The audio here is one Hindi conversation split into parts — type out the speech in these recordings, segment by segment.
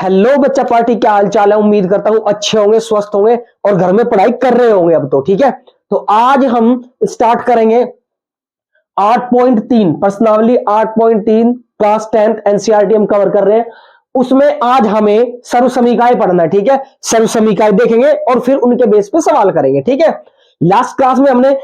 हेलो बच्चा पार्टी, क्या हाल चाल है। उम्मीद करता हूं अच्छे होंगे, स्वस्थ होंगे और घर में पढ़ाई कर रहे होंगे अब तो। ठीक है, तो आज हम स्टार्ट करेंगे 8.3 पर्सनावली 8.3 क्लास 10th एनसीईआरटी हम कवर कर रहे हैं। उसमें आज हमें सर्व समीकाएं पढ़ना है। ठीक है, सर्व समीकाएं देखेंगे और फिर उनके बेस पे सवाल करेंगे। ठीक है, लास्ट क्लास में हमने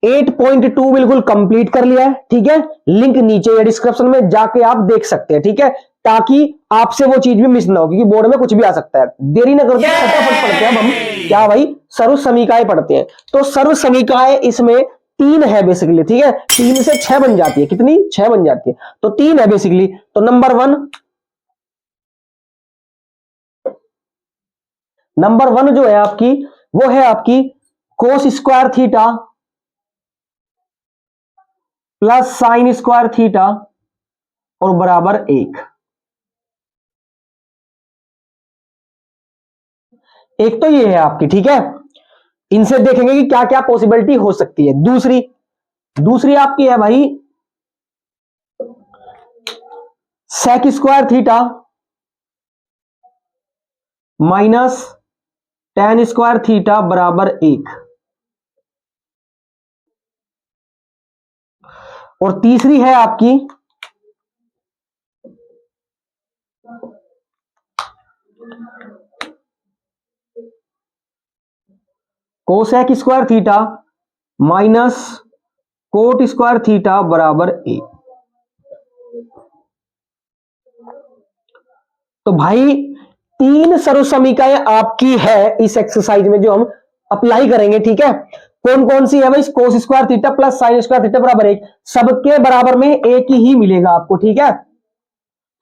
8.2 बिल्कुल कंप्लीट कर लिया है। ठीक है, लिंक नीचे या डिस्क्रिप्शन में जाके आप देख सकते हैं। ठीक है, ताकि आपसे वो चीज भी मिस ना हो, क्योंकि बोर्ड में कुछ भी आ सकता है। देरी ना करते फटाफट पढ़ते हैं। अब हम क्या भाई सर्व समीकाएं पढ़ते हैं। तो सर्व समीकाएं इसमें 3 है बेसिकली। ठीक है, 3 से 6 बन जाती है। कितनी? 6 बन जाती है। तो 3 है बेसिकली। तो नंबर वन जो है आपकी, वो है आपकी कोस square theta plus sine square theta और बराबर 1। एक तो ये है आपकी। ठीक है, इनसे देखेंगे कि क्या क्या पॉसिबिलिटी हो सकती है। दूसरी आपकी है भाई sec square theta minus tan square theta बराबर 1। और तीसरी है आपकी cosec square theta minus cot square theta बराबर 1। तो भाई 3 सर्व समीकाएं आपकी है इस एक्सरसाइज में जो हम अप्लाई करेंगे। ठीक है, कौन कौन सी है भाई? कोस square theta plus sine square theta बराबर 1। सबके बराबर में एक ही मिलेगा आपको। ठीक है,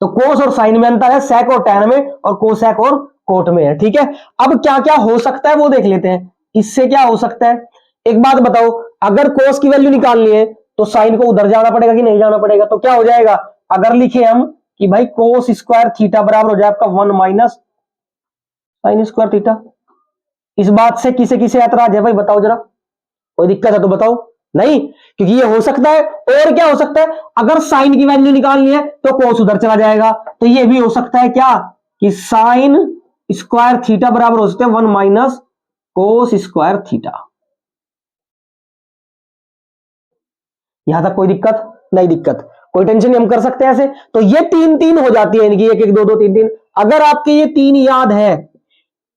तो कोस और साइन में अंतर है, सेक और टैन में, और कोसेक और कोट में है। ठीक है, अब क्या क्या हो सकता है वो देख लेते हैं। इससे क्या हो सकता है, एक बात बताओ, अगर कोस की वैल्यू निकालनी है तो साइन को उधर जाना पड़ेगा कि नहीं जाना पड़ेगा? तो क्या हो जाएगा, अगर लिखे हम कि भाई कोस स्क्वायर थीटा बराबर हो जाए आपका 1 माइनस साइन स्क्वायर थीटा। इस बात से किसे किसे ऐतराज है भाई? बताओ जरा, कोई दिक्कत है तो बताओ। नहीं, क्योंकि ये हो सकता है। और क्या हो सकता है, अगर साइन की वैल्यू निकालनी है तो कोस उधर चला जाएगा। तो ये भी हो सकता है क्या, कि साइन स्क्वायर थीटा बराबर हो सकते हैं 1 माइनस कोस स्क्वायर थीटा। यहां तक कोई दिक्कत? नहीं दिक्कत, कोई टेंशन नहीं, हम कर सकते हैं ऐसे। तो ये 3 हो जाती है इनकी, 1 1 2 2 3 3। अगर आपके ये 3 याद है,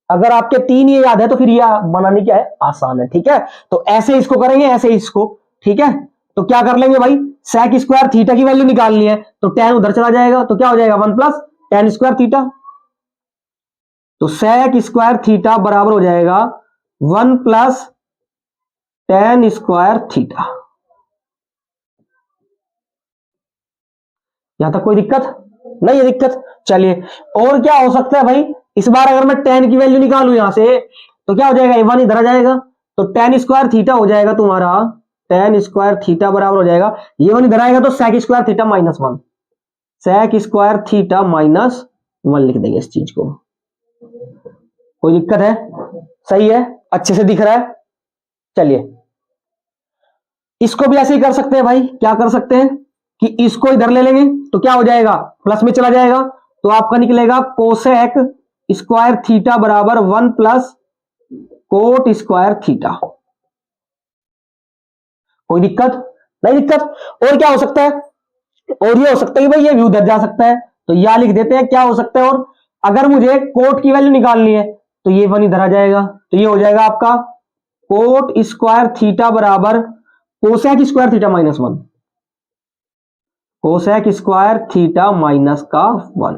अगर आपके 3 ये याद है तो फिर ये बनानी क्या है, आसान है। ठीक है, तो ऐसे इसको करेंगे, ऐसे इसको। ठीक है, तो क्या कर लेंगे भाई, सेक स्क्वायर थीटा की वैल्यू निकालनी है तो टेन उधर चला जाएगा, तो क्या हो जाएगा 1 प्लस टेन स्क्वायर थीटा। तो सेक स्क्वायर थीटा बराबर हो जाएगा 1 प्लस टेन स्क्वायर थीटा। यहां तक कोई दिक्कत नहीं है? दिक्कत, चलिए। और क्या हो सकता है भाई, इस बार अगर मैं टेन की वैल्यू निकालू यहां से तो क्या हो जाएगा, वन इधर आ जाएगा, तो टेन स्क्वायर थीटा हो जाएगा तुम्हारा, टेन स्क्वायर थीटा बराबर हो जाएगा, ये वन इधर आएगा तो sec square theta minus 1, sec square theta minus 1 लिख देंगे इस चीज को। कोई दिक्कत है? सही है, अच्छे से दिख रहा है। चलिए, इसको भी ऐसे ही कर सकते हैं भाई। क्या कर सकते हैं कि इसको इधर ले लेंगे तो क्या हो जाएगा, प्लस में चला जाएगा, तो आपका निकलेगा कोसेक स्क्वायर थीटा बराबर 1 प्लस कोट स्क्वायर थीटा। कोई दिक्कत? नहीं दिक्कत। और क्या हो सकता है, और ये हो सकता है कि भाई ये भी उधर जा सकता है, तो यह लिख देते हैं। क्या हो सकता है, और अगर मुझे कोट की वैल्यू निकालनी है तो ये 1 इधर आ जाएगा, तो ये हो जाएगा आपका कोट स्क्वायर थीटा बराबर cosec square theta minus 1, cosec square theta minus का 1।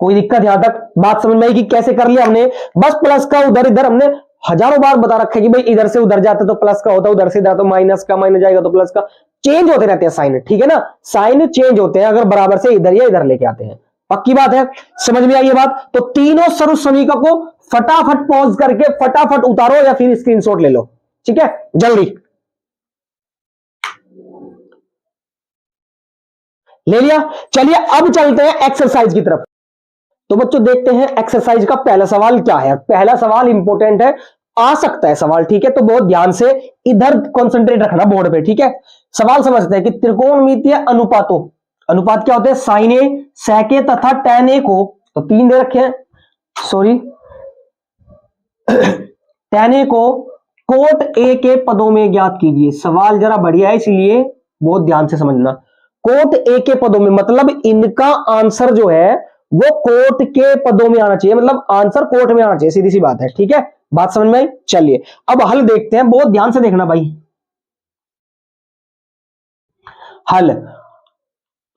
कोई दिक्कत यहां तक? बात समझ में आई कि कैसे कर लिया हमने? बस प्लस का उधर इधर हमने हजारों बार बता रखा है कि भाई इधर से उधर जाते तो प्लस का होता, उधर से इधर तो माइनस का, माइनस जाएगा तो प्लस का। चेंज होते रहते हैं साइन। ठीक है ना, साइन चेंज होते हैं अगर बराबर से इधर या इधर लेके आते हैं। पक्की बात है, समझ में आई ये बात? तो तीनों सर्व समीका को फटाफट पॉज करके फटाफट उतारो या फिर स्क्रीनशॉट ले लो। ठीक है, जल्दी ले लिया। चलिए अब चलते हैं एक्सरसाइज की तरफ। तो बच्चों देखते हैं एक्सरसाइज का पहला सवाल क्या है। पहला सवाल इंपॉर्टेंट है, आ सकता है सवाल। ठीक है, तो बहुत ध्यान से इधर कंसंट्रेट रखना बोर्ड पे। ठीक है, सवाल समझते हैं कि त्रिकोणमितीय अनुपातों अनुपात क्या होते हैं, साइन ए सेक ए तथा टेन ए को, तो 3 दे रखे हैं, सॉरी टेन ए को कोट ए के पदों में ज्ञात कीजिए। सवाल जरा बढ़िया है, इसलिए बहुत ध्यान से समझना। कोट ए के पदों में मतलब इनका आंसर जो है वो कोट के पदों में आना चाहिए, मतलब आंसर कोट में आना चाहिए, सीधी सी बात है। ठीक है, बात समझ में आई। चलिए अब हल देखते हैं, बहुत ध्यान से देखना भाई। हल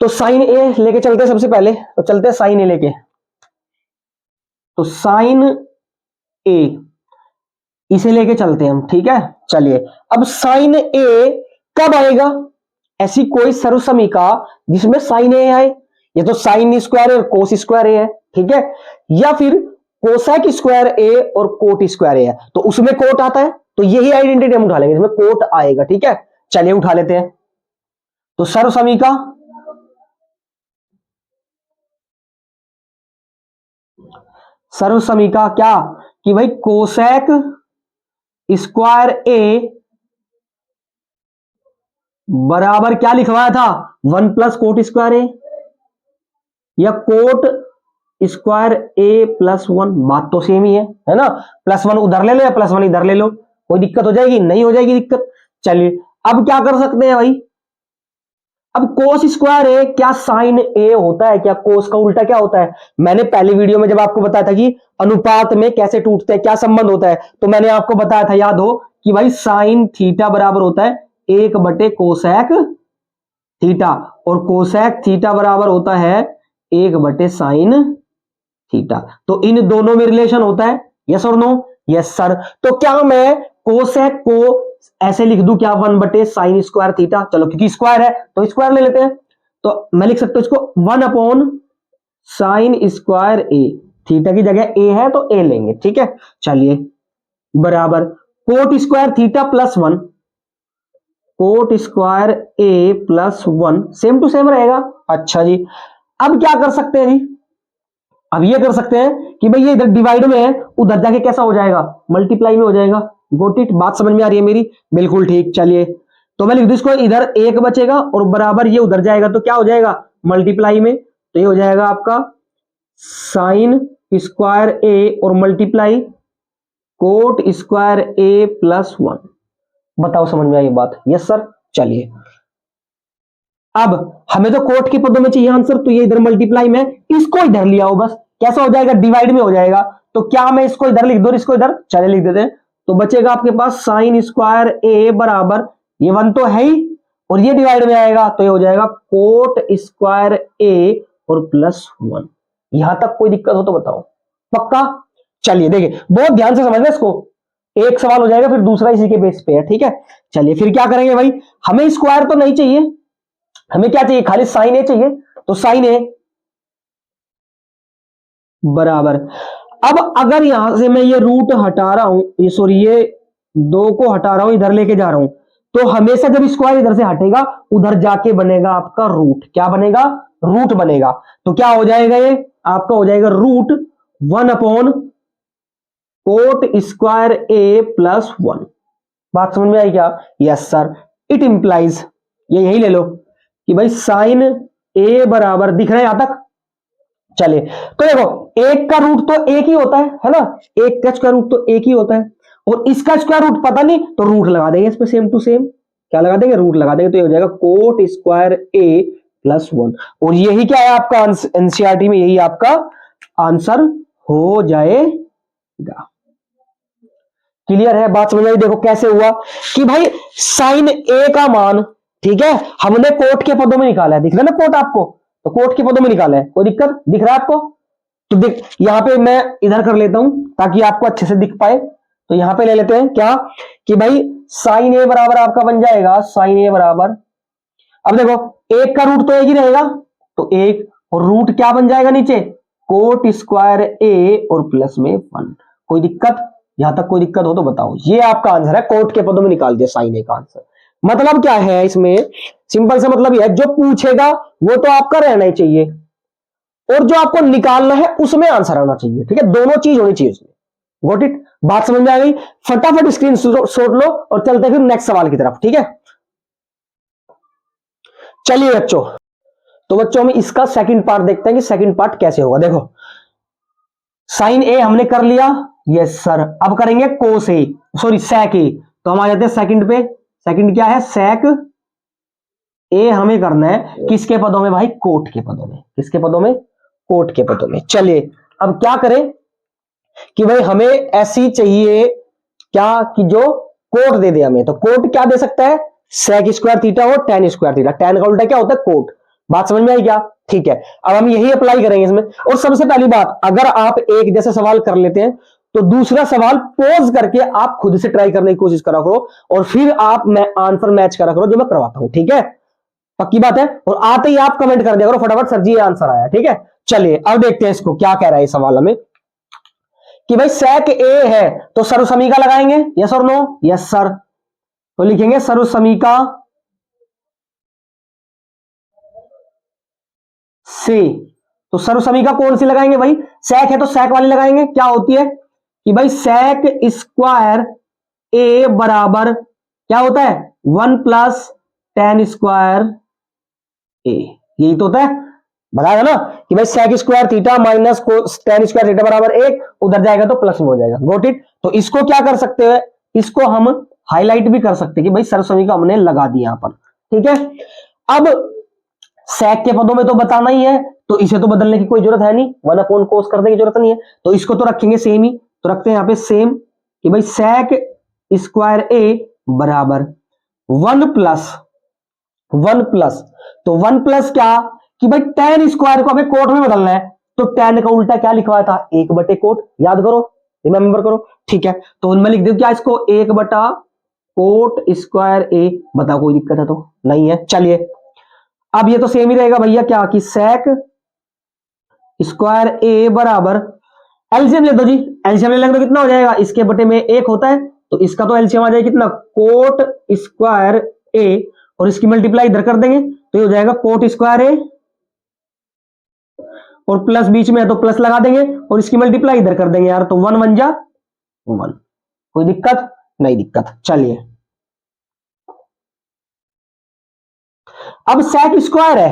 तो साइन ए लेके चलते हैं, सबसे पहले तो चलते हैं साइन ए लेके। तो साइन ए इसे लेके चलते हैं हम, ठीक है। चलिए अब साइन ए कब आएगा, ऐसी कोई सर्वसमीका जिसमें साइन ए आए, ये तो साइन स्क्वायर और कोस स्क्वायर ए है, ठीक है, या फिर कोसेक स्क्वायर ए और कोट स्क्वायर ए है, तो उसमें कोट आता है, तो यही आइडेंटिटी हम उठा लेंगे जिसमें कोट आएगा। ठीक है, चलिए उठा लेते हैं। तो सर्वसमीका सर्वसमीका क्या कि भाई कोसेक स्क्वायर ए बराबर क्या लिखवाया था, 1 प्लस कोट स्क्वायर ए, या कोट स्क्वायर ए प्लस 1, बात तो सेम ही है ना। +1 उधर ले लो या +1 इधर ले लो, कोई दिक्कत हो जाएगी, नहीं हो जाएगी दिक्कत। चलिए अब क्या कर सकते हैं भाई, अब कोस स्क्वायर ए क्या साइन ए होता है क्या, कोस का उल्टा क्या होता है। मैंने पहली वीडियो में जब आपको बताया था कि अनुपात में कैसे टूटते हैं, क्या संबंध होता है, तो मैंने आपको बताया था, याद हो कि भाई साइन थीटा बराबर होता है 1/कोसेक थीटा, और कोसेक थीटा बराबर होता है 1/साइन थीटा। तो इन दोनों में रिलेशन होता है, यस और नो, यस सर। तो क्या मैं कोसेक को ऐसे लिख दूं क्या, 1/साइन स्क्वायर थीटा, चलो क्योंकि स्क्वायर है तो स्क्वायर ले लेते हैं, तो मैं लिख सकता हूं इसको 1/साइन स्क्वायर ए, थीटा की जगह ए है तो ए लेंगे, ठीक है। चलिए बराबर cot square theta +1, cot square A +1 same to same रहेगा। अच्छा जी, अब क्या कर सकते हैं जी, अब ये कर सकते हैं कि भाई ये इधर डिवाइड में है, उधर जाके कैसा हो जाएगा, मल्टीप्लाई में हो जाएगा। गोट इट, बात समझ में आ रही है मेरी, बिल्कुल ठीक। चलिए तो मैं लिख दूं इसको, इधर 1 बचेगा और बराबर ये उधर जाएगा, तो क्या हो जाएगा मल्टीप्लाई में, तो ये हो जाएगा आपका साइन स्क्वायर ए और मल्टीप्लाई कोट स्क्वायर ए +1। बताओ समझ में आई बात, यस सर। चलिए अब हमें तो कोट के पदों में चाहिए आंसर, तो ये इधर मल्टीप्लाई में, इसको इधर लिया हो बस, कैसा हो जाएगा, डिवाइड में हो जाएगा। तो क्या मैं इसको इधर लिख दूं, इसको इधर, चले लिख देते हैं। तो बचेगा आपके पास साइन स्क्वायर ए बराबर, ये 1 तो है ही, और ये डिवाइड में आएगा तो ये हो जाएगा कोट स्क्वायर ए और +1। यहां तक कोई दिक्कत हो तो बताओ, पक्का। चलिए देखिए बहुत ध्यान से समझना इसको, एक सवाल हो जाएगा फिर दूसरा इसी के बेस पे है, ठीक है। चलिए फिर क्या करेंगे भाई, हमें स्क्वायर तो नहीं चाहिए, हमें क्या चाहिए, खाली साइन ए चाहिए, तो साइन ए बराबर, अब अगर यहां से मैं ये रूट हटा रहा हूं, ये सॉरी ये 2 को हटा रहा हूं, इधर लेके जा रहा हूं, तो हमेशा जब स्क्वायर इधर से हटेगा उधर जाके बनेगा आपका रूट, क्या बनेगा, रूट बनेगा। तो क्या हो जाएगा, ये आपका हो जाएगा रूट 1/कोट स्क्वायर ए +1। बात समझ में आई क्या, यस सर। इट इंप्लाइज, ये यही ले लो कि भाई साइन ए बराबर, दिख रहा है यहां तक। चलिए तो देखो एक का रूट तो एक ही होता है ना, एक का स्क्वायर रूट तो एक ही होता है, और इसका स्क्वायर रूट पता नहीं तो रूट लगा देंगे इसमें, सेम टू सेम क्या लगा देंगे, रूट लगा देंगे, तो ये हो जाएगा कोट स्क्वायर ए +1। और यही क्या है आपका एनसीईआरटी में, यही आपका आंसर हो जाएगा। क्लियर है, बात समझ आई। देखो कैसे हुआ कि भाई साइन ए का मान, ठीक है, हमने कोट के पदों में निकाला है, दिख रहा है ना कोट आपको, तो कोट के पदों में निकाला है, कोई दिक्कत दिख रहा है आपको। तो देख यहां पे मैं इधर कर लेता हूं ताकि आपको अच्छे से दिख पाए, तो यहां पे ले लेते हैं क्या कि भाई साइन ए बराबर आपका बन जाएगा, साइन ए बराबर, अब देखो एक का रूट तो एक ही रहेगा, तो एक, और रूट क्या बन जाएगा नीचे, कोट स्क्वायर ए और +1। कोई दिक्कत, यहां तक कोई दिक्कत हो तो बताओ। ये आपका आंसर है, कोट के पदों में निकाल दिया साइन ए का आंसर। मतलब क्या है इसमें, सिंपल सा मतलब यह है, जो पूछेगा वो तो आपका रहना ही चाहिए, और जो आपको निकालना है उसमें आंसर आना चाहिए, ठीक है, दोनों चीज होनी चाहिए उसमें। गॉट इट, बात समझ में आ गई। फटाफट स्क्रीन शॉट लो और चलते हैं फिर नेक्स्ट सवाल की तरफ, ठीक है। चलिए बच्चों, तो बच्चों हम इसका सेकंड पार्ट देखते हैं कि सेकंड पार्ट कैसे होगा। देखो साइन ए हमने कर लिया, यस सर। अब करेंगे कोस ए, सॉरी सेक ए। तो हम आ जाते हैं सेकंड पे। सेकंड क्या है, सेक ए हमें करना है किसके पदों में भाई, कोट के पदों में। किसके पदों में, कोट के पदों में। चलिए अब क्या करें कि भाई हमें ऐसी चाहिए क्या कि जो कोट दे दे हमें। तो कोट क्या दे सकता है, सेक स्क्वायर थीटा और टेन स्क्वायर थीटा। टेन का उल्टा क्या होता है, कोट। बात समझ में आई क्या, ठीक है। अब हम यही अप्लाई करेंगे इसमें। और सबसे पहली बात, अगर आप एक जैसा सवाल कर लेते हैं तो दूसरा सवाल पॉज करके आप खुद से ट्राई करने की कोशिश करा करो और फिर आप आंसर मैच करा करो जो मैं करवाता हूं, ठीक है। पक्की बात है। और आते ही आप कमेंट कर दिया करो फटाफट, सर जी ये आंसर आया, ठीक है। चलिए अब देखते हैं इसको क्या कह रहा है इस सवाल हमें कि भाई सेक ए है तो सर्वसमीका लगाएंगे, यस और नो, यस सर। तो लिखेंगे सर्वसमीका से। तो सर्वसमीका कौन सी लगाएंगे भाई, सेक है तो सेक वाली लगाएंगे। क्या होती है कि भाई सेक स्क्वायर ए बराबर क्या होता है, 1 प्लस टेन स्क्वायर ए। यही तो होता है, बताया ना कि भाई sec square theta minus tan square theta बराबर 1, उधर जाएगा तो प्लस में हो जाएगा। Got it. तो इसको क्या कर सकते हैं, इसको हम हाईलाइट भी कर सकते हैं कि भाई सर्वसमीका हमने लगा दी यहां पर, ठीक है। अब सेक के पदों में तो बताना ही है, तो इसे तो बदलने की कोई जरूरत है नहीं, 1 अपॉन कोस करने की जरूरत नहीं है। तो इसको तो रखेंगे सेम ही। तो रखते हैं यहां पे सेम कि भाई सेक स्क्वायर ए बराबर 1 प्लस तो 1 प्लस क्या कि भाई टेन स्क्वायर को हमें कोट में बदलना है। तो टेन का उल्टा क्या लिखवाया था, 1 बटे कोट। याद करो, रिमेंबर करो, ठीक है। तो उनमें लिख दो क्या इसको, 1 बटा कोट स्क्वायर ए। बताओ कोई दिक्कत है तो नहीं है। चलिए अब ये तो सेम ही रहेगा भैया, क्या कि सेक स्क्वायर ए बराबर एलसीएम ले दो जी। एलसीएम ले लेंगे तो कितना हो जाएगा, इसके बटे में 1 होता है तो इसका तो एलसीएम आ जाएगा कितना, कोट स्क्वायर ए। और इसकी मल्टीप्लाई इधर कर देंगे तो ये हो जाएगा कोट स्क्वायर ए और प्लस बीच में है तो प्लस लगा देंगे और इसकी मल्टीप्लाई इधर कर देंगे यार। तो 1 1 जा 1। कोई दिक्कत नहीं, दिक्कत। चलिए अब सेक स्क्वायर है,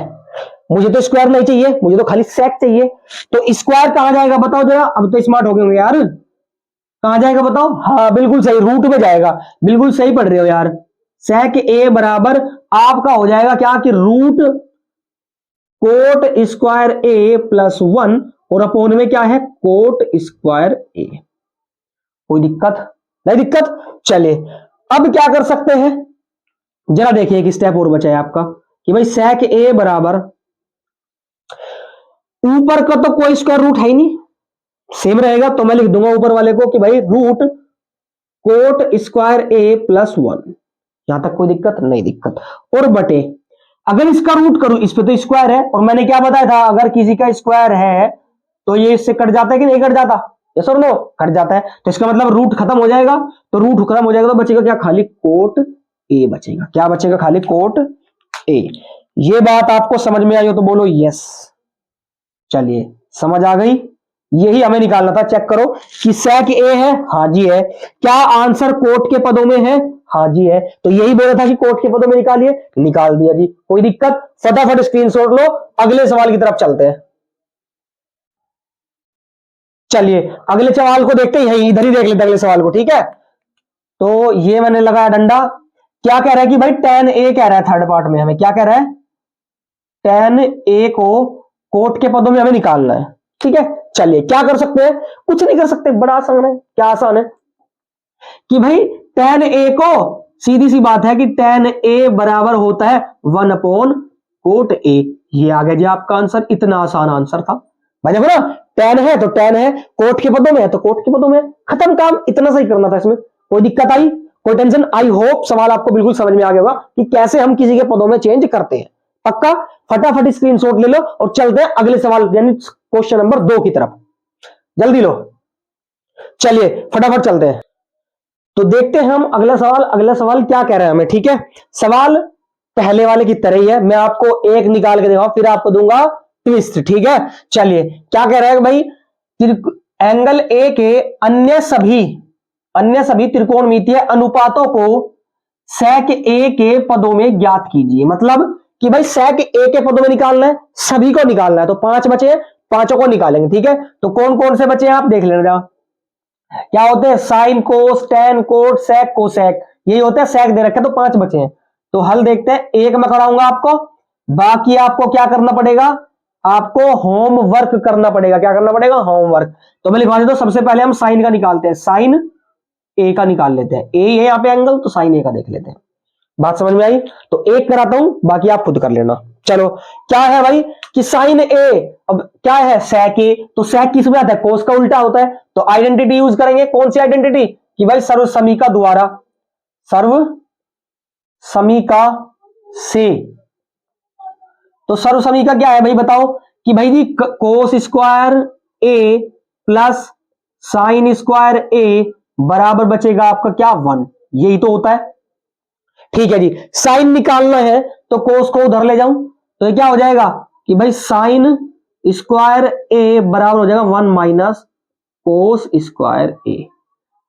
मुझे तो स्क्वायर नहीं चाहिए, मुझे तो खाली सेक चाहिए। तो स्क्वायर कहां जाएगा बताओ जरा, अब तो स्मार्ट हो गए होंगे यार। कहां जाएगा बताओ, हाँ बिल्कुल सही, रूट में जाएगा। बिल्कुल सही पढ़ रहे हो यार। सेक ए बराबर आपका हो जाएगा क्या कि रूट कोट स्क्वायर ए प्लस 1 और अपोन में क्या है, कोट स्क्वायर ए। कोई दिक्कत नहीं, दिक्कत। चलिए अब क्या कर सकते हैं, जरा देखिए एक स्टेप और बचा है आपका कि भाई सेक ए बराबर ऊपर का तो कोई स्क्वायर रूट है ही नहीं, सेम रहेगा। तो मैं लिख दूंगा ऊपर वाले को कि भाई रूट कोट स्क्वायर ए प्लस 1। यहां तक कोई दिक्कत नहीं, दिक्कत। और बटे अगर इसका रूट करूं, इस पे तो स्क्वायर है और मैंने क्या बताया था, अगर किसी का स्क्वायर है तो ये इससे कट जाता है कि नहीं कट जाता, यस और नो, कट जाता है। तो इसका मतलब रूट खत्म हो जाएगा। तो रूट खत्म हो जाएगा तो बचेगा क्या, खाली कोट ए बचेगा। क्या बचेगा, खाली कोट ए। ये बात आपको समझ में आई हो तो बोलो यस। चलिए समझ आ गई, यही हमें निकालना था। चेक करो कि सेक ए है, हाँ जी है। क्या आंसर कोट के पदों में है, हाँ जी है। तो यही बोला था कि कोट के पदों में निकालिए, निकाल दिया जी। कोई दिक्कत, फटाफट स्क्रीनशॉट लो, अगले सवाल की तरफ चलते हैं। चलिए अगले सवाल को देखते हैं, इधर ही देख लेते हैं अगले सवाल को, ठीक है। तो ये मैंने लगाया डंडा। क्या कह रहा है कि भाई टेन ए कह रहा है, थर्ड पार्ट में हमें क्या कह रहा है, टेन ए को कोट के पदों में हमें निकालना है, ठीक है। चलिए क्या कर सकते हैं, कुछ नहीं कर सकते, बड़ा आसान है। क्या आसान है कि भाई टेन ए को, सीधी सी बात है कि टेन ए बराबर होता है 1 अपॉन कोट ए। ये आ गया जी आपका आंसर, इतना आसान आंसर था भाई। देखो ना, टेन है तो टेन है, कोट के पदों में है तो कोट के पदों में, खत्म काम। इतना सही करना था इसमें। कोई दिक्कत आई, कोई टेंशन, आई होप सवाल आपको बिल्कुल समझ में आ गया होगा कि कैसे हम किसी के पदों में चेंज करते हैं। पक्का, फटाफट स्क्रीनशॉट ले लो और चलते हैं अगले सवाल यानी क्वेश्चन नंबर 2 की तरफ। जल्दी लो, चलिए फटाफट चलते हैं। तो देखते हैं हम अगला सवाल। अगला सवाल क्या कह रहा है हमें, ठीक है। सवाल पहले वाले की तरह ही है, मैं आपको एक निकाल के दूंगा फिर आपको दूंगा ट्विस्ट, ठीक है। चलिए क्या कह रहा है भाई, एंगल ए के अन्य सभी त्रिकोणमितीय अनुपातों को सेक ए के पदों में ज्ञात कीजिए। मतलब कि भाई sec a के पदों में निकालना है, सभी को निकालना है, तो 5 बचे, पांचों को निकालेंगे। ठीक है, तो कौन कौन से बचे हैं आप देख लेना। क्या होते हैं, साइन, कोस, टेन, कोट, सेक, कोसेक, यही होता है। सेक दे रखे तो 5 बचे हैं, तो हल देखते हैं। एक मैं कराऊंगा आपको, बाकी आपको क्या करना पड़ेगा, आपको होमवर्क करना पड़ेगा। क्या करना पड़ेगा, होमवर्क। तो मैं लिखवा देता हूं, सबसे पहले हम साइन का निकालते हैं, साइन ए का निकाल लेते हैं। ए है यहाँ पे एंगल, तो साइन ए का देख लेते हैं। बात समझ में आई? तो एक कराता हूं, बाकी आप खुद कर लेना। चलो, क्या है भाई कि साइन ए, अब क्या है, सेक ए, तो सेक किस में आता है, कोस का उल्टा होता है। तो आइडेंटिटी यूज करेंगे, कौन सी आइडेंटिटी, कि भाई सर्व समीका द्वारा, सर्व समीका से। तो सर्व समीका क्या है भाई बताओ, कि भाई जी कोस स्क्वायर ए प्लस साइन स्क्वायर ए बराबर बचेगा आपका क्या, 1। यही तो होता है। ठीक है जी, साइन निकालना है तो कोस को उधर ले जाऊं, तो ये क्या हो जाएगा कि भाई साइन स्क्वायर ए बराबर हो जाएगा 1 माइनस कोस स्क्वायर ए।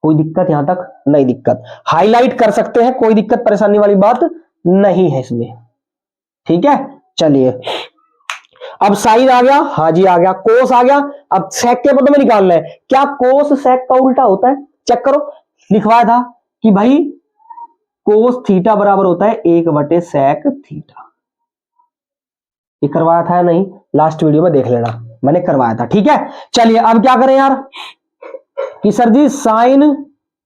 कोई दिक्कत यहां तक? नहीं दिक्कत, हाईलाइट कर सकते हैं, कोई दिक्कत परेशानी वाली बात नहीं है इसमें। ठीक है, चलिए अब साइन आ गया, हाँ जी आ गया, कोस आ गया। अब सेक के पदों में निकालना है, क्या कोस सेक का उल्टा होता है, चेक करो। लिखवाया था कि भाई कोस थीटा बराबर होता है 1/सेक थीटा। ये करवाया था या नहीं, लास्ट वीडियो में देख लेना, मैंने करवाया था। ठीक है, चलिए अब क्या करें यार, कि सर जी साइन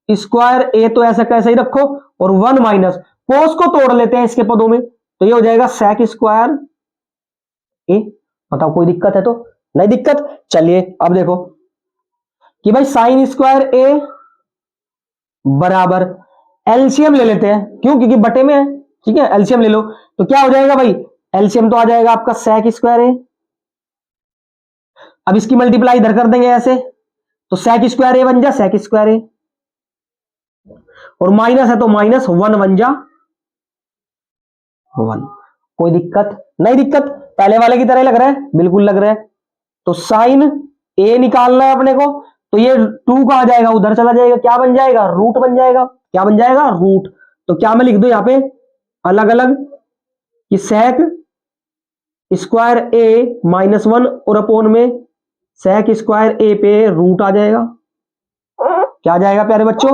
स्क्वायर ए तो ऐसा कैसे ही रखो, और 1 माइनस कोस को तोड़ लेते हैं इसके पदों में, तो ये हो जाएगा सेक स्क्वायर ए। बताओ कोई दिक्कत है तो? नहीं दिक्कत। चलिए अब देखो कि भाई साइन स्क्वायर ए बराबर, एलसीएम ले लेते हैं, क्यों, क्योंकि बटे में है। ठीक है, एलसीएम ले लो, तो क्या हो जाएगा भाई, एलसीएम तो आ जाएगा आपका सेक स्क्वायर ए। अब इसकी मल्टीप्लाई इधर कर देंगे ऐसे, तो सेक स्क्वायर ए बन जा सेक स्क्वायर ए, और माइनस है तो माइनस 1 बन जा 1। कोई दिक्कत? नहीं दिक्कत। पहले वाले की तरह लग रहा है, बिल्कुल लग रहा है। तो साइन ए निकालना है अपने को, तो ये 2 कहां जाएगा, उधर चला जाएगा, क्या बन जाएगा, रूट बन जाएगा। क्या बन जाएगा, रूट। तो क्या मैं लिख दूं यहां पे अलग अलग, कि सेक स्क्वायर ए -1 और अपोन में सेक स्क्वायर ए पे रूट आ जाएगा। क्या आ जाएगा प्यारे बच्चों,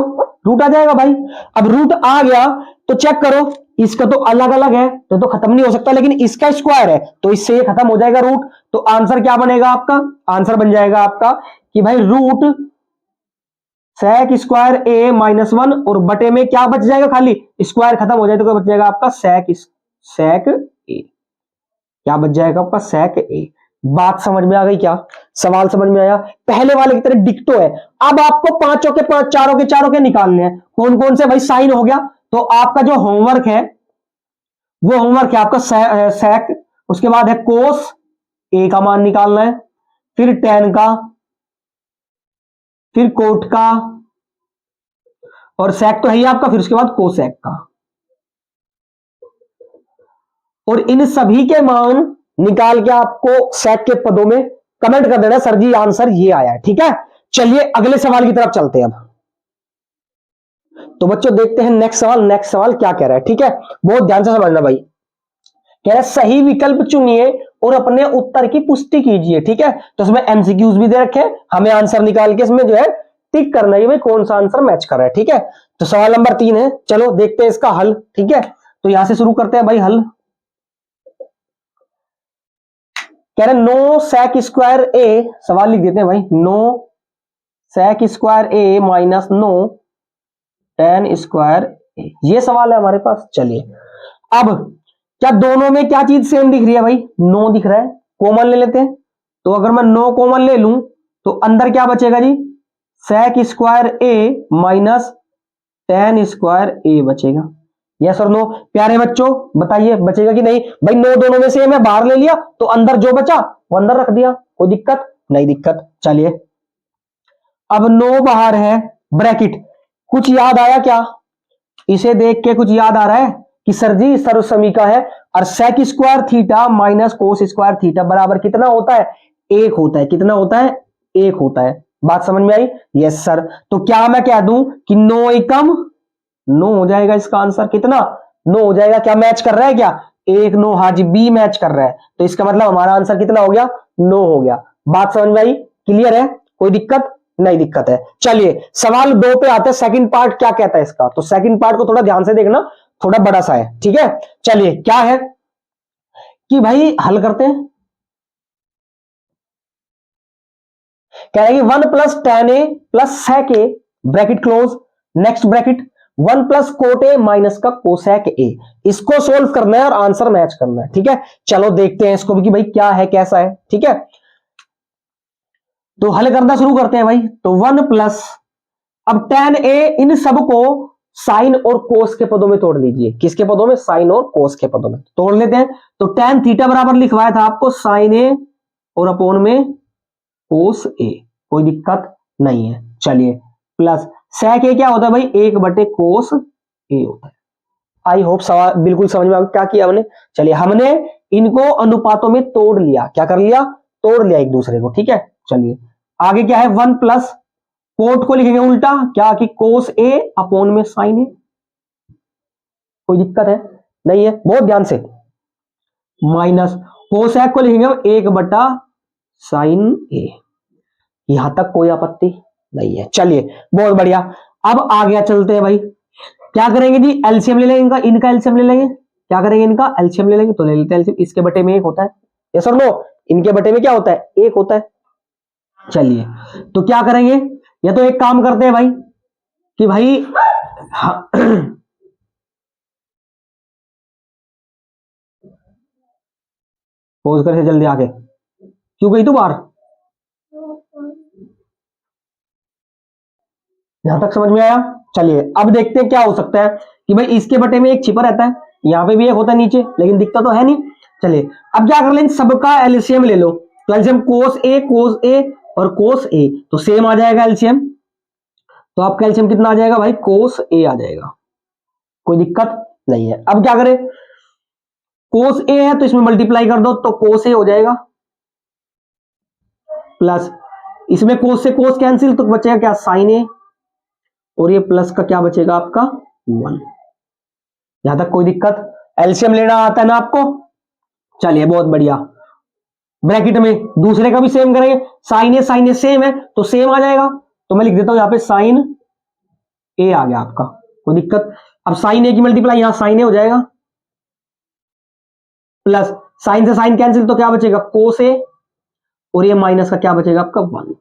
रूट आ जाएगा भाई। अब रूट आ गया तो चेक करो, इसका तो अलग अलग है तो खत्म नहीं हो सकता, लेकिन इसका स्क्वायर है तो इससे ये खत्म हो जाएगा रूट। तो आंसर क्या बनेगा आपका, आंसर बन जाएगा आपका कि भाई रूट सेक स्क्वायर ए -1, और बटे में क्या बच जाएगा, खाली स्क्वायर खत्म हो जाए तो क्या बच जाएगा आपका, सेक ए। क्या बच जाएगा आपका, सेक ए। बात समझ में आ गई क्या, सवाल समझ में आया? पहले वाले की तरह डिक्टो है। अब आपको पांचों के पांच, चारों के निकालने हैं। कौन कौन से भाई, साइन हो गया, तो आपका जो होमवर्क है वो होमवर्क है आपका सेक, उसके बाद है कोस ए का मान निकालना है, फिर टेन का, फिर कोट का, और सेक तो है ही आपका, फिर उसके बाद कोसेक का। और इन सभी के मान निकाल के आपको सेक के पदों में कमेंट कर देना, सर जी आंसर ये आया है। ठीक है, चलिए अगले सवाल की तरफ चलते हैं अब। तो बच्चों देखते हैं नेक्स्ट सवाल, नेक्स्ट सवाल क्या कह रहा है। ठीक है, बहुत ध्यान से समझना भाई। कह रहा है सही विकल्प चुनिए और अपने उत्तर की पुष्टि कीजिए। ठीक है, तो इसमें एमसीक्यूज भी दे रखे हैं, हमें आंसर निकाल के इसमें जो है टिक करना है भाई कौन सा आंसर मैच कर रहा है। ठीक है, तो सवाल नंबर 3 है, चलो देखते हैं इसका हल। ठीक है, तो यहां से शुरू करते हैं भाई हल। कह रहे नो सेक स्क्वायर ए, सवाल लिख देते हैं भाई, नो सेक स्क्वायर ए -9 टेन स्क्वायर ए, ये सवाल है हमारे पास। चलिए अब क्या दोनों में क्या चीज सेम दिख रही है भाई, 9 दिख रहा है, कॉमन ले लेते हैं। तो अगर मैं 9 कॉमन ले लूं तो अंदर क्या बचेगा जी, सेक स्क्वायर ए -10 स्क्वायर ए बचेगा। यस और नो प्यारे बच्चों बताइए बचेगा कि नहीं भाई, 9 दोनों में से मैं बाहर ले लिया तो अंदर जो बचा वो अंदर रख दिया, कोई दिक्कत नहीं दिक्कत। चलिए अब 9 बाहर है, ब्रैकेट, कुछ याद आया क्या, इसे देख के कुछ याद आ रहा है कि सर जी सर्व समीका है, और sec square theta minus cos square theta बराबर कितना होता है, 1 होता है। कितना होता है, 1 होता है। बात समझ में आई? Yes sir. तो क्या मैं कह दूं कि 9 एकम 9 हो जाएगा, इसका आंसर कितना, 9 हो जाएगा। क्या मैच कर रहा है क्या, 1 9, हाँ जी बी मैच कर रहा है, तो इसका मतलब हमारा आंसर कितना हो गया, 9 हो गया। बात समझ में आई, क्लियर है, कोई दिक्कत नहीं, दिक्कत है। चलिए सवाल 2 पे आते हैं, सेकंड पार्ट क्या कहता है इसका, तो सेकंड पार्ट को थोड़ा ध्यान से देखना, थोड़ा बड़ा सा है, ठीक है। चलिए क्या है कि भाई हल करते हैं, कह रहे हैं 1 plus tan A plus sec A bracket close, next bracket 1 plus cot A minus का कोसेक ए, इसको सोल्व करना है और आंसर मैच करना है, ठीक है। चलो देखते हैं इसको भी कि भाई क्या है कैसा है, ठीक है। तो हल करना शुरू करते हैं भाई। तो 1 प्लस, अब टेन ए इन सबको साइन और कोस के पदों में तोड़ लीजिए, किसके पदों में, साइन और कोस के पदों में तोड़ लेते हैं। तो टेन थीटा बराबर लिखवाया था आपको साइन ए और अपोन में कोस ए, कोई दिक्कत नहीं है। चलिए प्लस सेक ए क्या होता है भाई, 1 कोस ए होता है। आई होप सवाल बिल्कुल समझ में आ गया क्या किया हमने। चलिए हमने इनको अनुपातों में तोड़ लिया, क्या कर लिया, तोड़ लिया एक दूसरे को, ठीक है। चलिए आगे क्या है, 1 प्लस कोट को लिखेंगे उल्टा, क्या कि कोस ए अपोन में साइन ए, कोई दिक्कत है नहीं है, बहुत ध्यान से, माइनस कोसेक को लिखेंगे 1 साइन ए, यहां तक कोई आपत्ति नहीं है। चलिए बहुत बढ़िया, अब आगे चलते हैं भाई, क्या करेंगे जी, एलसीएम ले लेंगे, इनका एलसीएम ले लेंगे, क्या करेंगे, इनका एलसीएम ले लेंगे, तो ले लेते हैं एलसीएम, इसके बटे में 1 होता है, यस और नो, इनके बटे में क्या होता है, 1 होता है। चलिए तो क्या करेंगे, या तो एक काम करते हैं भाई कि भाई पोज कर से जल्दी आके, क्यों गई तू बाहर, यहां तक समझ में आया। चलिए अब देखते हैं क्या हो सकता है कि भाई इसके बटे में 1 छिपा रहता है, यहां पे भी 1 होता है नीचे, लेकिन दिक्कत तो है नहीं। चलिए अब क्या कर लेंगे, सबका एलसीएम ले लो, तो एलसीएम कोस ए और कोस ए, तो सेम आ जाएगा एलसीएम, तो आपका एलसीएम कितना आ जाएगा भाई, कोस ए आ जाएगा, कोई दिक्कत नहीं है। अब क्या करें, कोस ए है तो इसमें मल्टीप्लाई कर दो, तो कोस ए हो जाएगा, प्लस इसमें कोस से कोस कैंसिल, तो बचेगा क्या, साइन ए, और ये प्लस का क्या बचेगा आपका 1, यहां तक कोई दिक्कत, एलसीएम लेना आता है ना आपको। चलिए बहुत बढ़िया, ब्रैकेट में दूसरे का भी सेम करेंगे, साइन ए सेम है तो सेम आ जाएगा, तो मैं लिख देता हूं यहां पे साइन ए आ गया आपका, कोई दिक्कत। अब साइन ए की मल्टीप्लाई यहां साइन ए हो जाएगा, प्लस साइन से साइन कैंसिल, तो क्या बचेगा, कोस ए, और ये माइनस का क्या बचेगा आपका 1,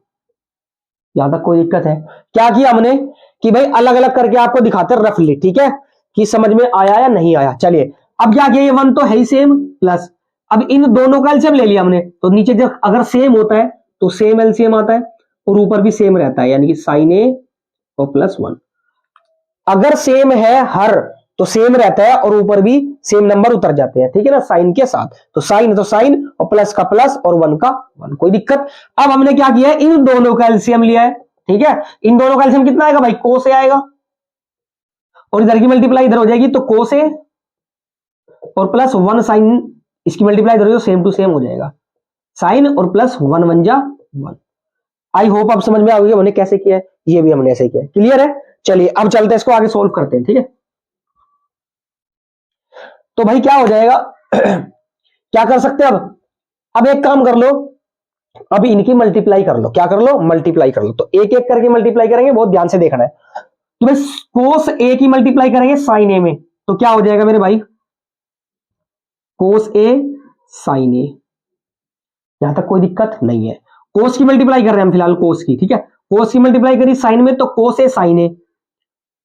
यहां तक कोई दिक्कत है। क्या किया हमने कि भाई अलग अलग करके आपको दिखाते हैं रफली, ठीक है, कि समझ में आया या नहीं आया। चलिए अब क्या किया, ये 1 तो है ही सेम, प्लस अब इन दोनों का एलसीएम ले लिया हमने, तो नीचे जब अगर सेम होता है तो सेम एलसीएम आता है, और ऊपर भी सेम रहता है, यानी कि साइन ए और प्लस 1, अगर सेम है हर तो सेम रहता है, और ऊपर भी सेम नंबर उतर जाते हैं, ठीक है ना, साइन के साथ, तो साइन और प्लस का प्लस और 1 का 1, कोई दिक्कत। अब हमने क्या किया है, इन दोनों का एलसीएम लिया है, ठीक है, इन दोनों का एलसीएम कितना आएगा भाई, कोस ए आएगा, और इधर की मल्टीप्लाई इधर हो जाएगी, तो कोस ए और प्लस 1 साइन, इसकी मल्टीप्लाई इधर हो, सेम टू सेम हो जाएगा, साइन और प्लस 1 1 जा 1। आई होप आप समझ में आ गई हमने कैसे किया है, ये भी हमने ऐसे किया है, क्लियर है। चलिए अब चलते हैं इसको आगे सोल्व करते हैं, ठीक है। तो भाई क्या हो जाएगा क्या कर सकते हैं अब एक काम कर लो, अब इनकी मल्टीप्लाई कर लो, क्या कर लो, मल्टीप्लाई कर लो, तो एक एक करके मल्टीप्लाई करेंगे, बहुत ध्यान से देखना है। तो भाई कोस ए की मल्टीप्लाई करेंगे साइन ए में, तो क्या हो जाएगा मेरे भाई, कोस ए साइन ए, यहां तक कोई दिक्कत नहीं है। कोस की मल्टीप्लाई कर रहे हैं हम फिलहाल, कोस की, ठीक है, कोस की मल्टीप्लाई करी साइन में, तो कोस ए साइन ए,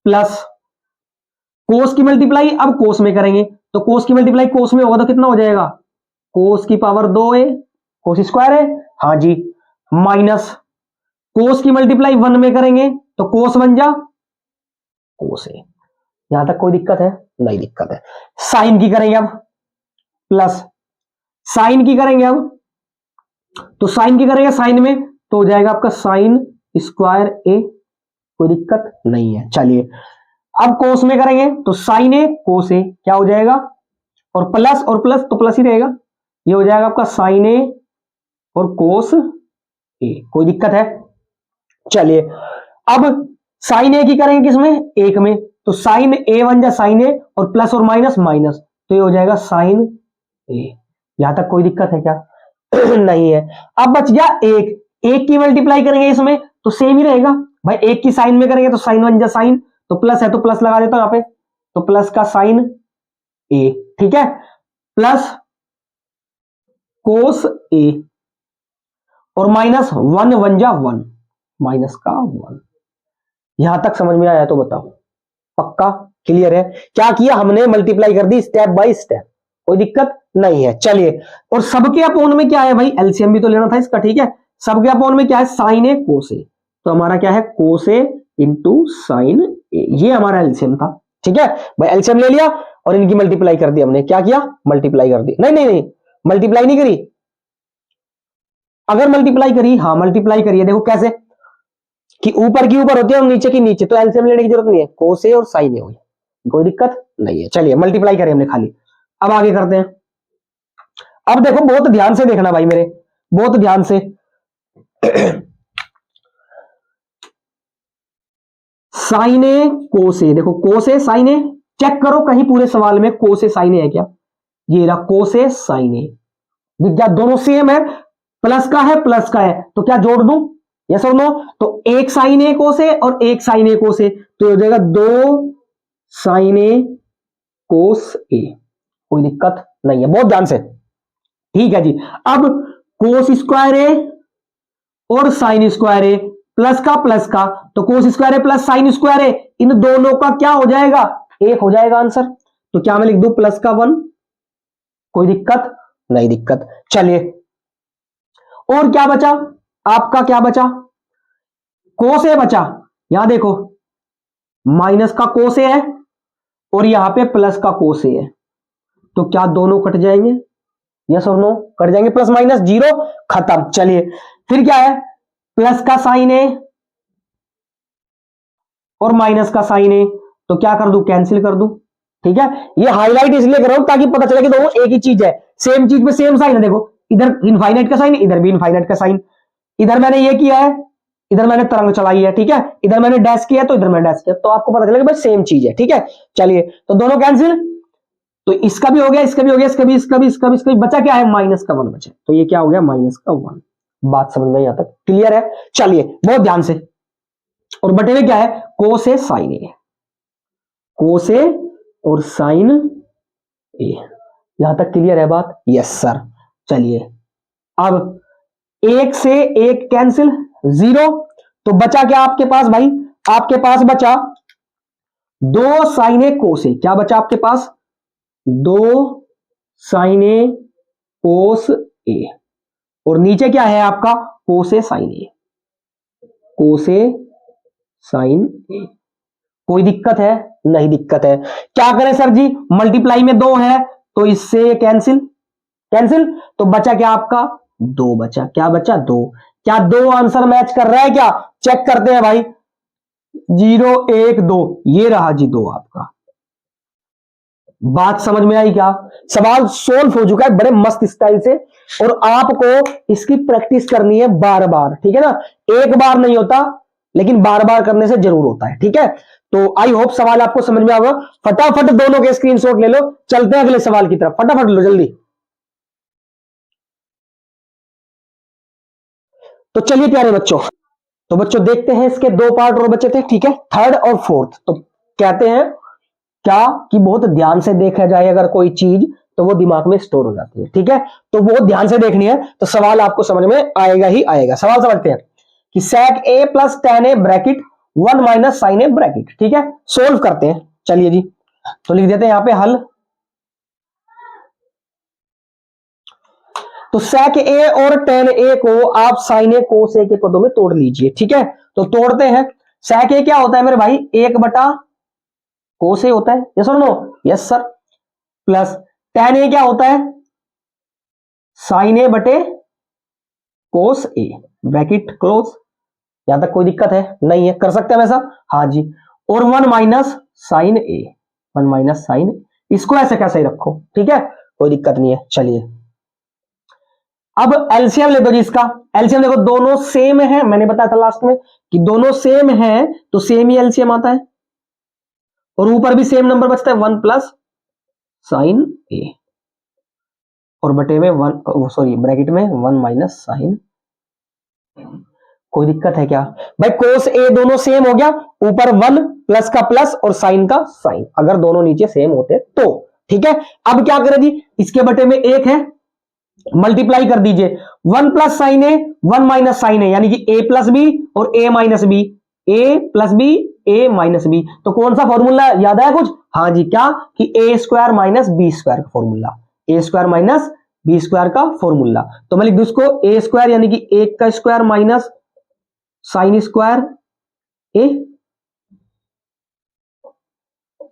प्लस कोस की मल्टीप्लाई अब कोस में करेंगे, तो कोस की मल्टीप्लाई कोस में होगा तो कितना हो जाएगा, कोस की पावर 2a, कोस स्क्वायर है, हाँ जी, माइनस कोस की मल्टीप्लाई 1 में करेंगे तो कोस बन जा कोस ए, यहां तक कोई दिक्कत है, नहीं दिक्कत है। साइन की करेंगे अब, प्लस साइन की करेंगे अब, तो साइन की करेंगे साइन में, तो हो जाएगा आपका साइन स्क्वायर ए, कोई दिक्कत नहीं है। चलिए अब कोस में करेंगे, तो साइन ए कोस ए क्या हो जाएगा, और प्लस तो प्लस ही रहेगा, ये हो जाएगा आपका साइन ए और कोस ए, कोई दिक्कत है। चलिए अब साइन ए की करेंगे किसमें, एक में, तो साइन ए 1 जा साइन ए, और प्लस और माइनस माइनस, तो ये हो जाएगा साइन ए। यहां तक कोई दिक्कत है क्या? नहीं है। अब बच गया एक, एक की मल्टीप्लाई करेंगे इसमें तो सेम ही रहेगा भाई, एक की साइन में करेंगे तो साइन बन जा साइन, तो प्लस है तो प्लस लगा देता हूं यहां पे, तो प्लस का साइन ए, ठीक है, प्लस कोस ए, और माइनस वन वन जा वन, माइनस का वन। यहां तक समझ में आया तो बताओ, पक्का क्लियर है? क्या किया हमने, मल्टीप्लाई कर दी स्टेप बाय स्टेप, कोई दिक्कत नहीं है। चलिए, और सबके अपोन में क्या है भाई, एलसीएम भी तो लेना था इसका, ठीक है। सबके अपोन में क्या है, साइन ए कोस ए, तो हमारा क्या है कोस ए इंटू साइन ए, ये हमारा एलसीएम था, ठीक है भाई। एलसीएम ले लिया और इनकी मल्टीप्लाई कर दी हमने, क्या किया, मल्टीप्लाई कर दी, नहीं नहीं नहीं मल्टीप्लाई नहीं करी, अगर मल्टीप्लाई करी, हाँ मल्टीप्लाई करिए, देखो कैसे कि ऊपर की ऊपर होती है और नीचे की नीचे, तो एलसीएम लेने की जरूरत नहीं है, कोस ए और साइन ए हो गया, कोई दिक्कत नहीं है। चलिए मल्टीप्लाई करें हमने खाली, अब आगे करते हैं। अब देखो बहुत ध्यान से देखना भाई मेरे, बहुत ध्यान से। साइन ए कोस ए, देखो कोस ए साइन ए, चेक करो कहीं पूरे सवाल में कोस ए साइन ए है क्या, ये रहा कोस ए साइन ए, क्या दोनों सेम है, प्लस का है प्लस का है, तो क्या जोड़ दूं, यस और नो, तो एक साइन ए कोस ए और एक साइन ए कोस ए, तो हो जाएगा दो साइन ए कोस ए, कोई दिक्कत नहीं है, बहुत ध्यान से, ठीक है जी। अब कोस स्क्वायर ए और साइन स्क्वायर ए, प्लस का, तो कोस स्क्वायर ए प्लस साइन स्क्वायर ए, इन दोनों का क्या हो जाएगा, एक हो जाएगा आंसर, तो क्या मैं लिख दूं प्लस का वन, कोई दिक्कत नहीं, दिक्कत। चलिए, और क्या बचा आपका, क्या बचा, कोस ए बचा, यहां देखो माइनस का कोस ए है और यहां पे प्लस का कोस ए है, तो क्या दोनों कट जाएंगे, यस और नो, कट जाएंगे, प्लस माइनस जीरो, खत्म। चलिए, फिर क्या है, प्लस का साइन ए और माइनस का साइन ए, तो क्या कर दूं, कैंसिल कर दूं, ठीक है। ये हाईलाइट इसलिए कर रहा हूं ताकि पता चले कि दोनों एक ही चीज है, सेम चीज में सेम साइन है, देखो इधर इनफाइनाइट का साइन, इधर भी इनफाइनाइट का साइन, इधर मैंने ये किया है, इधर मैंने तरंग चलाई है, ठीक है, इधर मैंने डैश किया तो इधर मैंने डैश किया, तो आपको पता चलेगा भाई सेम चीज है, ठीक है। चलिए, तो दोनों कैंसिल, तो इसका भी हो गया, इसका भी हो गया, इसका भी, इसका भी, इसका भी, इसका भी, बचा क्या है, माइनस का वन बचा, तो ये क्या हो गया, माइनस का वन। बात समझ में यहां तक क्लियर है? चलिए बहुत ध्यान से, और बटे में क्या है, कोस ए साइन ए, कोस ए और साइन ए, यहां तक क्लियर है बात? Yes sir. चलिए, अब एक से एक कैंसिल, जीरो, तो बचा क्या आपके पास भाई, आपके पास बचा दो साइन ए कोस ए, क्या बचा आपके पास, दो साइन ए कोस ए, और नीचे क्या है आपका, कोस ए साइन ए, कोस ए साइन ए, कोई दिक्कत है? नहीं दिक्कत है। क्या करें सर जी, मल्टीप्लाई में दो है तो इससे कैंसिल, कैंसिल, तो बचा क्या आपका, दो बचा, क्या बचा, दो, क्या दो आंसर मैच कर रहा है क्या, चेक करते हैं भाई, जीरो एक दो, ये रहा जी दो आपका। बात समझ में आई क्या, सवाल सोल्व हो चुका है बड़े मस्त स्टाइल से, और आपको इसकी प्रैक्टिस करनी है बार बार, ठीक है ना, एक बार नहीं होता लेकिन बार बार करने से जरूर होता है, ठीक है। तो आई होप सवाल आपको समझ में आएगा, फटाफट दोनों के स्क्रीनशॉट ले लो, चलते हैं अगले सवाल की तरफ, फटाफट लो जल्दी। तो चलिए प्यारे बच्चों, तो बच्चों देखते हैं, इसके दो पार्ट और बचे थे, ठीक है, थर्ड और फोर्थ। तो कहते हैं क्या कि बहुत ध्यान से देखा जाए अगर कोई चीज तो वो दिमाग में स्टोर हो जाती है, ठीक है, तो बहुत ध्यान से देखनी है, तो सवाल आपको समझ में आएगा ही आएगा। सवाल समझते हैं कि sec a plus tan a bracket 1 minus sine A bracket, ठीक है, सोल्व करते हैं। चलिए जी, तो लिख देते हैं यहां पे हल। तो sec a और tan a को आप sin a cos a के पदों में तोड़ लीजिए, ठीक है, तो तोड़ते हैं। sec a क्या होता है मेरे भाई, एक बटा cos a होता है, यस और no, yes sir, plus tan a क्या होता है, sin a बटे cos a, ब्रैकेट क्लोज। यहां तक कोई दिक्कत है? नहीं है, कर सकते हैं वैसा, हाँ जी, और 1 माइनस साइन ए, 1 माइनस साइन, इसको ऐसे कैसे ही रखो, ठीक है, कोई दिक्कत नहीं है। चलिए, अब एलसीएम ले दो जी इसका, एलसीएम देखो दोनों सेम है, मैंने बताया था लास्ट में कि दोनों सेम है तो सेम ही एलसीएम आता है, और ऊपर भी सेम नंबर बचता है, 1 प्लस साइन ए और बटे में ब्रैकेट में 1 माइनस साइन। कोई दिक्कत है क्या भाई? कोस ए दोनों सेम हो गया, ऊपर 1 प्लस का प्लस और साइन का साइन, अगर दोनों नीचे सेम होते तो ठीक है। अब क्या करें जी, इसके बटे में 1 है, मल्टीप्लाई कर दीजिए 1 प्लस साइन ए 1 माइनस साइन ए, यानी कि ए प्लस बी और ए माइनस बी, ए प्लस बी ए माइनस बी। तो कौन सा फॉर्मूला याद है कुछ? हाँ जी, क्या कि ए स्क्वायर माइनस बी स्क्वायर का फॉर्मूला, ए स्क्वायर माइनस बी स्क्वायर का फॉर्मूला। तो मैं लिख दूं इसको ए स्क्वायर यानी कि 1 का स्क्वायर माइनस साइन स्क्वायर ए,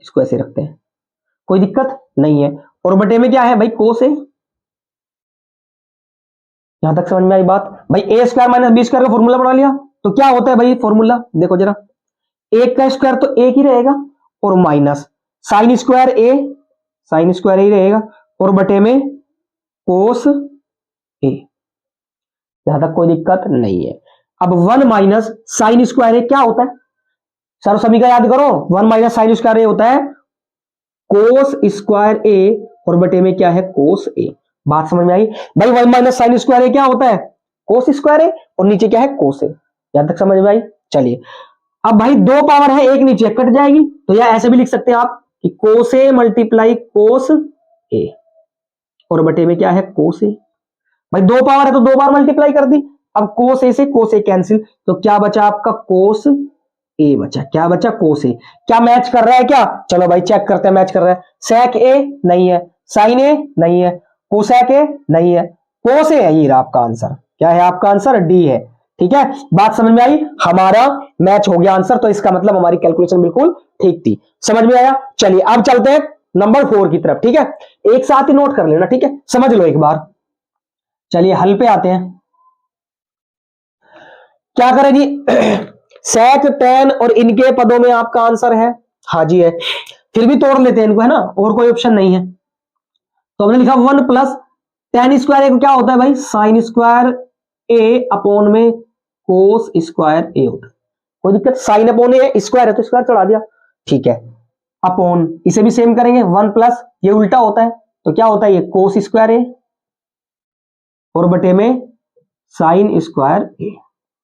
इसको ऐसे रखते हैं, कोई दिक्कत नहीं है। और बटे में क्या है भाई? कोस ए। यहां तक समझ में आई बात? भाई ए स्क्वायर माइनस बी स्क्वायर का फॉर्मूला बना लिया, तो क्या होता है भाई फॉर्मूला? देखो जरा, 1 का स्क्वायर तो 1 ही रहेगा और माइनस साइन स्क्वायर ए, साइन स्क्वायर ही रहेगा, और बटे में कोस ए। यहां तक कोई दिक्कत नहीं है। अब 1 माइनस साइन स्क्वायर ए क्या होता है? सर सभी का याद करो, 1 माइनस साइन स्क्वायर ए होता है कोस स्क्वायर ए, और बटे में क्या है? कोस ए। बात समझ में आई भाई? 1 माइनस साइन स्क्वायर ए क्या होता है? कोस स्क्वायर ए, और नीचे क्या है? कोस ए। यहां तक समझ में आई? चलिए, अब भाई 2 पावर है, एक नीचे कट जाएगी, तो यह ऐसे भी लिख सकते हैं आप कि कोस ए मल्टीप्लाई कोस ए, और बटे में क्या है? कोस ए। भाई 2 पावर है तो 2 बार मल्टीप्लाई कर दी, अब कोस ए से कोस ए कैंसिल, तो क्या बचा आपका? कोस ए बचा। क्या बचा? कोस ए। क्या मैच कर रहा है क्या? चलो भाई चेक करते हैं, मैच कर रहा है। सेक ए नहीं है, साइन ए नहीं है, कोसेक ए नहीं है, कोस ए है। ये आपका आंसर क्या है? आपका आंसर डी है। ठीक है, बात समझ में आई? हमारा मैच हो गया आंसर, तो इसका मतलब हमारी कैलकुलेशन बिल्कुल ठीक थी। समझ में आया? चलिए अब चलते हैं नंबर 4 की तरफ। ठीक है, एक साथ ही नोट कर लेना, ठीक है, समझ लो एक बार। चलिए हल पे आते हैं। क्या करें जी? सेक टेन और इनके पदों में आपका आंसर है, हाँ जी है। फिर भी तोड़ लेते हैं इनको, है ना, और कोई ऑप्शन नहीं है। तो हमने लिखा 1 प्लस टेन स्क्वायर ए को क्या होता है भाई? साइन स्क्वायर ए अपॉन में कोस स्क्वायर ए होता है। कोई दिक्कत? साइन अपॉन ए, स्क्वायर है तो स्क्वायर चढ़ा दिया, ठीक है। अपॉन, इसे भी सेम करेंगे, 1 प्लस, ये उल्टा होता है तो क्या होता है? ये कोस स्क्वायर ए, और बटे में साइन स्क्वायर ए।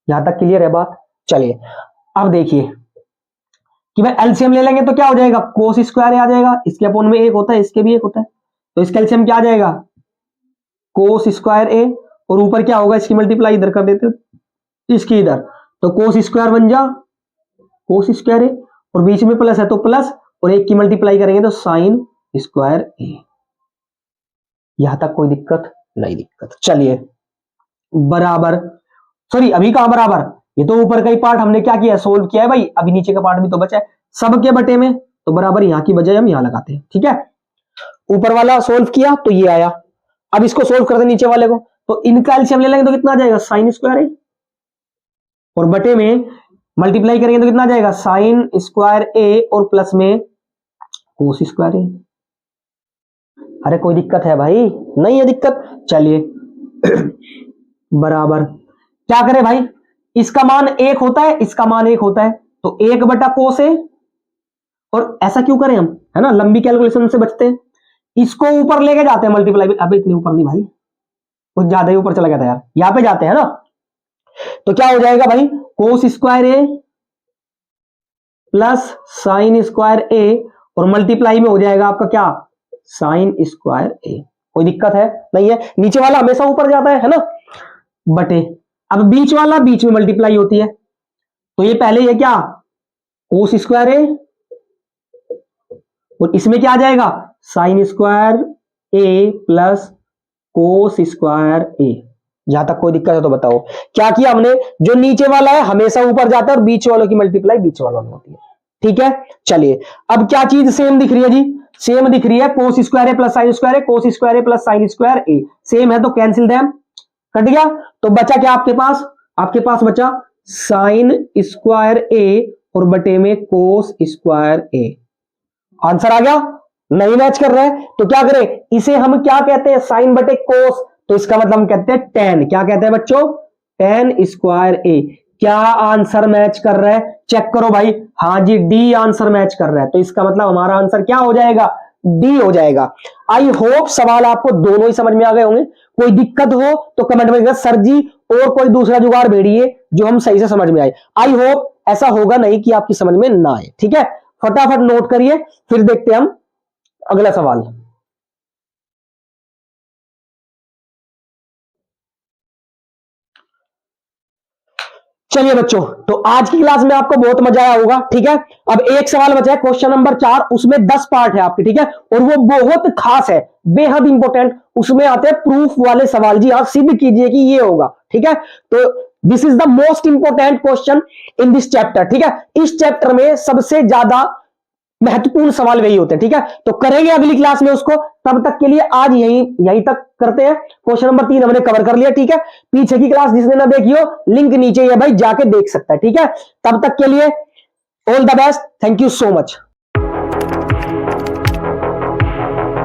यहां तक क्लियर है बात? चलिए अब देखिए कि भाई एलसीएम ले लेंगे तो क्या हो जाएगा? कोस स्क्वायर आ जाएगा, इसके अपॉन में 1 होता है, इसके भी 1 होता है, तो इसका एलसीएम क्या आ जाएगा? कोस स्क्वायर ए, और ऊपर क्या होगा? इसकी मल्टीप्लाई इधर कर देते, इसकी इधर, तो कोस स्क्वायर बन जा कोस स्क्वायर ए, और बीच में प्लस है तो प्लस, और 1 की मल्टीप्लाई करेंगे तो साइन स्क्वायर ए। यहां तक कोई दिक्कत नहीं? दिक्कत। चलिए बराबर, सॉरी अभी कहां बराबर, ये तो ऊपर का ही पार्ट हमने क्या किया? सोल्व किया है भाई, अभी नीचे का पार्ट भी तो बचा है, सबके बटे में, तो बराबर यहां की बजाय हम यहां लगाते हैं, ठीक है। ऊपर वाला सोल्व किया तो ये आया, अब इसको सोल्व करते नीचे वाले को, तो इनका एलसीएम ले लेंगे तो कितना आ जाएगा? साइन स्क्वायर ए, और बटे में मल्टीप्लाई करेंगे तो कितना आ जाएगा? साइन स्क्वायर ए, और प्लस में कोस स्क्वायर ए। अरे कोई दिक्कत है भाई? नहीं है दिक्कत। चलिए बराबर, क्या करें भाई? इसका मान 1 होता है, इसका मान 1 होता है, तो 1 बटा कोस ए, और ऐसा क्यों करें हम, है ना, लंबी कैलकुलेशन से बचते हैं। इसको ऊपर लेके जाते हैं मल्टीप्लाई, अबे इतने ऊपर नहीं भाई, कुछ ज्यादा ही ऊपर चला गया था यार, यहां पे जाते हैं ना, तो क्या हो जाएगा भाई? कोस स्क्वायर ए प्लस साइन स्क्वायर ए, और मल्टीप्लाई में हो जाएगा आपका क्या? साइन स्क्वायर ए। कोई दिक्कत है? नहीं है। नीचे वाला हमेशा ऊपर जाता है ना, बटे, अब बीच वाला बीच में मल्टीप्लाई होती है, तो ये पहले ये क्या? कोस स्क्वायर ए, और इसमें क्या आ जाएगा? साइन स्क्वायर ए प्लस कोस स्क्वायर ए। यहां तक कोई दिक्कत है तो बताओ। क्या किया हमने? जो नीचे वाला है हमेशा ऊपर जाता है, और बीच वालों की मल्टीप्लाई बीच वालों में होती है, ठीक है। चलिए अब क्या चीज सेम दिख रही है जी? सेम दिख रही है, कोस स्क्वायर ए प्लस साइन स्क्वायर ए, कोस स्क्वायर ए प्लस साइन स्क्वायर ए, सेम है तो कैंसिल देम, कट गया। तो बचा क्या आपके पास? आपके पास बचा साइन स्क्वायर ए, और बटे में कोस स्क्वायर ए। आंसर आ गया? नहीं मैच कर रहा है तो क्या करें? इसे हम क्या कहते हैं? साइन बटे कोस, तो इसका मतलब हम कहते हैं टेन। क्या कहते हैं बच्चों? टेन स्क्वायर ए। क्या आंसर मैच कर रहा है? चेक करो भाई, हाँ जी डी आंसर मैच कर रहा है, तो इसका मतलब हमारा आंसर क्या हो जाएगा? डी हो जाएगा। आई होप सवाल आपको दोनों ही समझ में आ गए होंगे। कोई दिक्कत हो तो कमेंट में सर जी और कोई दूसरा जुगाड़ भेजिए जो हम सही से समझ में आए। आई होप ऐसा होगा नहीं कि आपकी समझ में ना आए। ठीक है, फटाफट नोट करिए, फिर देखते हैं हम अगला सवाल। चलिए बच्चों, तो आज की क्लास में आपको बहुत मजा आया होगा। ठीक है, अब एक सवाल बचा है, क्वेश्चन नंबर 4, उसमें 10 पार्ट है आपके। ठीक है, और वो बहुत खास है, बेहद इंपॉर्टेंट। उसमें आते हैं प्रूफ वाले सवाल। जी आप सिद्ध कीजिए कि ये होगा। ठीक है, तो this is the most important question in this chapter. ठीक है, इस चैप्टर में सबसे ज्यादा महत्वपूर्ण सवाल वही होते हैं। ठीक है, तो करेंगे अगली क्लास में उसको। तब तक के लिए आज यहीं तक करते हैं। क्वेश्चन नंबर 3 हमने कवर कर लिया। ठीक है, पीछे की क्लास जिसने ना देखी हो, लिंक नीचे है भाई, जाके देख सकता है। ठीक है, तब तक के लिए all the best, thank you so much.